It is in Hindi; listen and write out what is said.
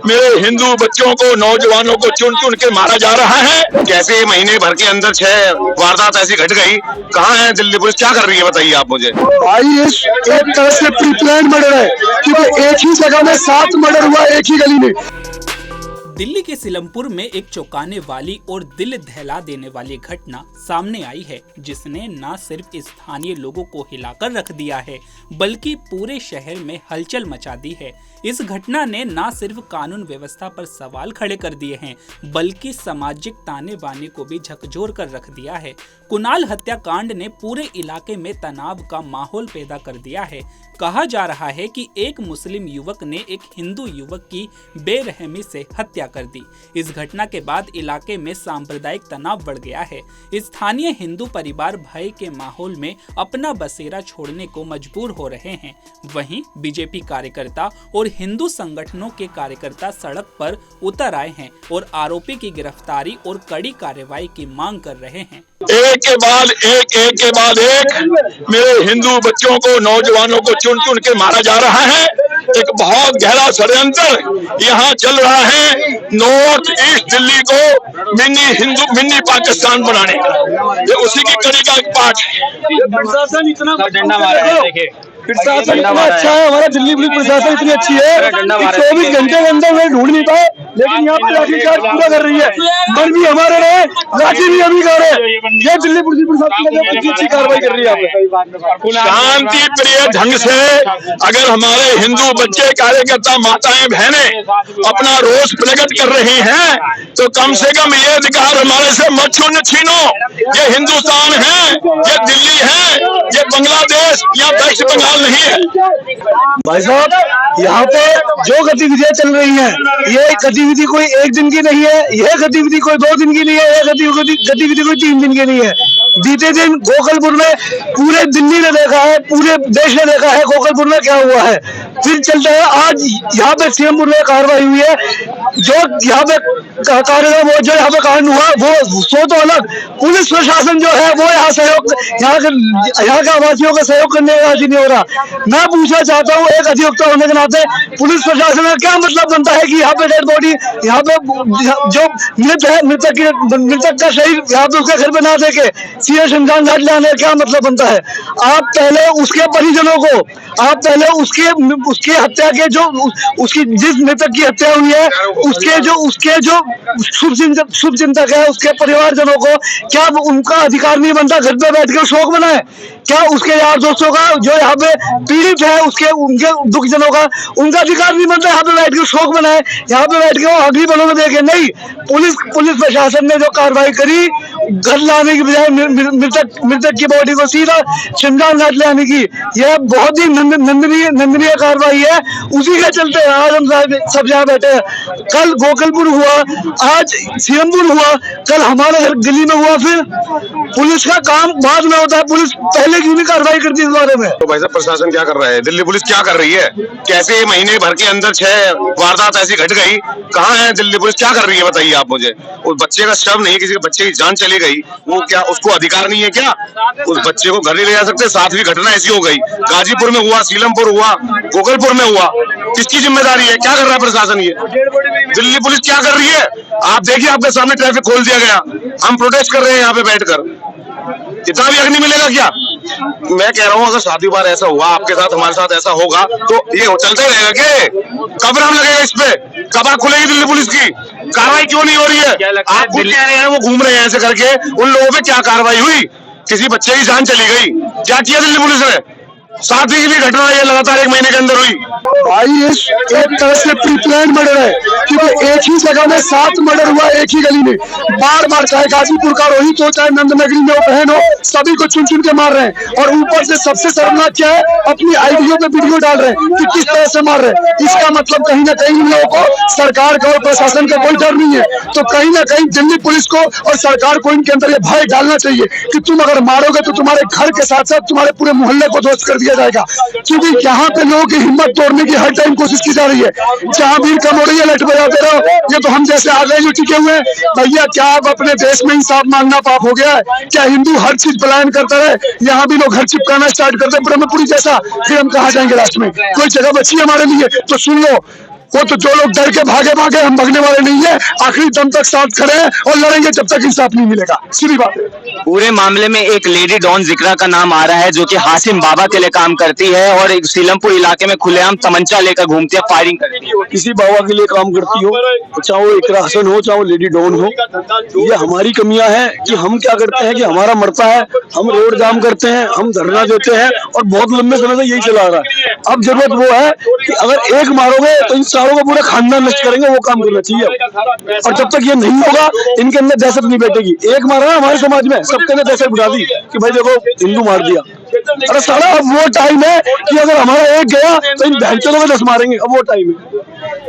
मेरे हिंदू बच्चों को, नौजवानों को चुन चुन के मारा जा रहा है। कैसे महीने भर के अंदर 6 वारदात ऐसी घट गई, कहाँ है दिल्ली पुलिस, क्या कर रही है बताइए आप मुझे। भाई ये एक तरह से प्री प्लान मर्डर है, क्योंकि एक ही जगह में 7 मर्डर हुआ एक ही गली में। दिल्ली के सीलमपुर में एक चौंकाने वाली और दिल दहला देने वाली घटना सामने आई है, जिसने न सिर्फ स्थानीय लोगों को हिलाकर रख दिया है, बल्कि पूरे शहर में हलचल मचा दी है। इस घटना ने न सिर्फ कानून व्यवस्था पर सवाल खड़े कर दिए हैं, बल्कि सामाजिक ताने बाने को भी झकझोर कर रख दिया है। कुणाल हत्याकांड ने पूरे इलाके में तनाव का माहौल पैदा कर दिया है। कहा जा रहा है कि एक मुस्लिम युवक ने एक हिंदू युवक की बेरहमी से हत्या कर दी। इस घटना के बाद इलाके में सांप्रदायिक तनाव बढ़ गया है। स्थानीय हिंदू परिवार भय के माहौल में अपना बसेरा छोड़ने को मजबूर हो रहे हैं। वहीं बीजेपी कार्यकर्ता और हिंदू संगठनों के कार्यकर्ता सड़क पर उतर आए हैं और आरोपी की गिरफ्तारी और कड़ी कार्रवाई की मांग कर रहे हैं। एक के बाद एक मेरे हिंदू बच्चों को, नौजवानों को चुन चुन के मारा जा रहा है। एक बहुत गहरा षड्यंत्र यहाँ चल रहा है, नॉर्थ ईस्ट दिल्ली को मिनी पाकिस्तान बनाने का। ये उसी की कड़ी का एक पार्ट है। प्रशासन इतना प्रशासन इतना अच्छा है, हमारा दिल्ली पुलिस प्रशासन इतनी अच्छी है कि 24 घंटे के अंदर वे ढूंढ नहीं पाए, लेकिन यहाँ पे लाठीचार्ज पूरा कर रही है। मर भी हमारे रहे, लाठी भी अभी कर रहे। ये दिल्ली पुलिस प्रशासन कितनी अच्छी कार्रवाई कर रही है। शांति प्रिय ढंग से अगर हमारे हिंदू बच्चे, कार्यकर्ता, माताएं, बहनें अपना रोष प्रकट कर रही हैं, तो कम से कम ये अधिकार हमारे से मत छीनो। ये हिंदुस्तान है, ये दिल्ली है, ये बांग्लादेश या वेस्ट बंगाल नहीं है। भाई साहब, यहाँ पे जो गतिविधियां चल रही हैं, ये गतिविधि कोई एक दिन की नहीं है, यह गतिविधि कोई 2 दिन की नहीं है, यह गतिविधि कोई 3 दिन की नहीं है। बीते दिन गोकलपुर में पूरे दिल्ली ने देखा है, पूरे देश ने देखा है गोकलपुर में क्या हुआ है। फिर चलता है आज यहाँ पे सीएमपुर में कार्रवाई हुई है। जो यहाँ पे कार्यक्रम, जो यहाँ पे कांड हुआ वो सो तो अलग, पुलिस प्रशासन जो है वो यहाँ सहयोग, यहाँ के आवासियों का सहयोग करने का राजी नहीं हो रहा। मैं पूछना चाहता हूँ, एक अधिवक्ता होने के नाते पुलिस प्रशासन का क्या मतलब बनता है कि यहाँ पे डेड बॉडी, यहाँ पे जो मृत है, मृतक का शरीर यहाँ पे उसके घर पे ना देके सीधे शमशान घाट ले आने का क्या मतलब बनता है। आप पहले उसके परिजनों को, आप पहले उसके हत्या के जो उसकी जिस मृतक की हत्या हुई है उसके जो शुभ चिंतक है, उसके परिवारजनों को क्या उनका अधिकार नहीं बनता घर पे बैठ कर शोक मनाए? क्या उसके यार दोस्तों का जो यहाँ पे पीड़ित है उनके दुखजनों का उनका अधिकार नहीं बनता यहाँ पे बैठ के शोक मनाए, यहाँ पे बैठ के वो अगली पलों में देखे? नहीं, पुलिस प्रशासन ने जो कार्रवाई करी, घर लाने की बजाय मृतक की बॉडी को सीधा शमशान घाट ले आने की, यह बहुत ही निंदनीय कार्रवाई है। उसी के चलते आज हम सब यहाँ बैठे हैं। कल गोकलपुर हुआ, आज सीएमपुर हुआ, कल हमारे गली में हुआ। फिर पुलिस का काम बाद में होता है, पुलिस पहले क्यों नहीं कार्रवाई करती इस बारे में? तो भाई साहब, प्रशासन क्या कर रहा है, दिल्ली पुलिस क्या कर रही है? कैसे महीने भर के अंदर 6 वारदात ऐसी घट गई, कहाँ है दिल्ली पुलिस, क्या कर रही है बताइए आप मुझे। उस बच्चे का शव नहीं, किसी बच्चे की जान चली गई, वो क्या उसको अधिकार नहीं है क्या? उस बच्चे को घर नहीं ले जा सकते? 7वीं घटना ऐसी हो गई, गाजीपुर में हुआ, सीलमपुर हुआ, गोकलपुर में हुआ। किसकी जिम्मेदारी है? क्या कर रहा है प्रशासन? ये दिल्ली पुलिस क्या कर रही है? आप देखिए, आपके सामने ट्रैफिक खोल दिया गया, हम प्रोटेस्ट कर रहे हैं यहाँ पे बैठकर। इतना भी हक नहीं मिलेगा क्या? मैं कह रहा हूँ, अगर 7वीं बार ऐसा हुआ आपके साथ, हमारे साथ ऐसा होगा, तो ये चलता ही रहेगा क्या? कब नाम लगेगा इस पे? कब आग खुलेगी दिल्ली पुलिस की? कार्रवाई क्यों नहीं हो रही है? आप खुद कह रहे हैं वो घूम रहे हैं ऐसे करके, उन लोगों पे क्या कार्रवाई हुई? किसी बच्चे की जान चली गई, क्या किया दिल्ली पुलिस ने? 7वीं की भी घटना ये लगातार 1 महीने के अंदर हुई। भाई ये एक तरह से प्री प्लान मर्डर है, क्योंकि एक ही जगह में 7 मर्डर हुआ एक ही गली में। बार बार, चाहे गाजीपुर का रोहित हो, चाहे नंदनगरी में वो बहन हो, सभी को चुन चुन के मार रहे हैं। और ऊपर से सबसे शर्मनाक क्या है, अपनी आईडियो पे वीडियो डाल रहे हैं कि किस तरह से मार रहे हैं। इसका मतलब कहीं ना कहीं इन लोगों को सरकार का और प्रशासन का कोई डर नहीं है। तो कहीं ना कहीं दिल्ली पुलिस को और सरकार को इनके अंदर ये भय डालना चाहिए कि तुम अगर मारोगे तो तुम्हारे घर के साथ साथ तुम्हारे पूरे मोहल्ले को ध्वस्त कर दिया जाएगा। क्योंकि यहाँ पे लोगों की हिम्मत तोड़ने की हर टाइम कोशिश की जा रही है। जहाँ भीड़ कम हो रही है, लट बजाते रहो। ये तो हम जैसे आ गए जो टिके हुए हैं। भैया, क्या आप अपने देश में इंसाफ मांगना पाप हो गया है क्या? हिंदू हर चीज पलायन करता रहे, यहाँ भी लोग घर चिपकाना स्टार्ट करते हैं ब्रह्मपुरी जैसा, फिर हम कहाँ जाएंगे? लास्ट में कोई जगह बची है हमारे लिए तो सुन लो। वो तो जो लोग डर के भागे भागे, हम भागने वाले नहीं है, आखिरी दम तक साथ खड़े हैं और लड़ेंगे जब तक इंसाफ नहीं मिलेगा। सीधी बात है। पूरे मामले में एक लेडी डॉन जिक्रा का नाम आ रहा है जो कि हासिम बाबा के लिए काम करती है और एक सीलमपुर इलाके में खुलेआम तमंचा लेकर घूमती है, फायरिंग करती है। किसी बाबा के लिए काम करती हो, चाहे वो इकरा हसन हो, चाहे वो लेडी डॉन हो, ये हमारी कमियां हैं कि हम क्या करते हैं कि हमारा मरता है, हम रोड जाम करते हैं, हम धरना देते हैं और बहुत लंबे समय से यही चला रहा है। अब जरूरत वो है कि अगर एक मारोगे तो इन सारों को पूरा खानदान नष्ट करेंगे, वो काम करना चाहिए। और जब तक ये नहीं होगा, इनके अंदर दहशत नहीं बैठेगी। एक मारा है हमारे समाज में, सबके अंदर दहशत बुझा दी कि भाई देखो हिंदू मार दिया। अरे सारा अब वो टाइम है कि अगर हमारा एक गया तो इन बहनचोदों को 10 मारेंगे, अब वो टाइम है।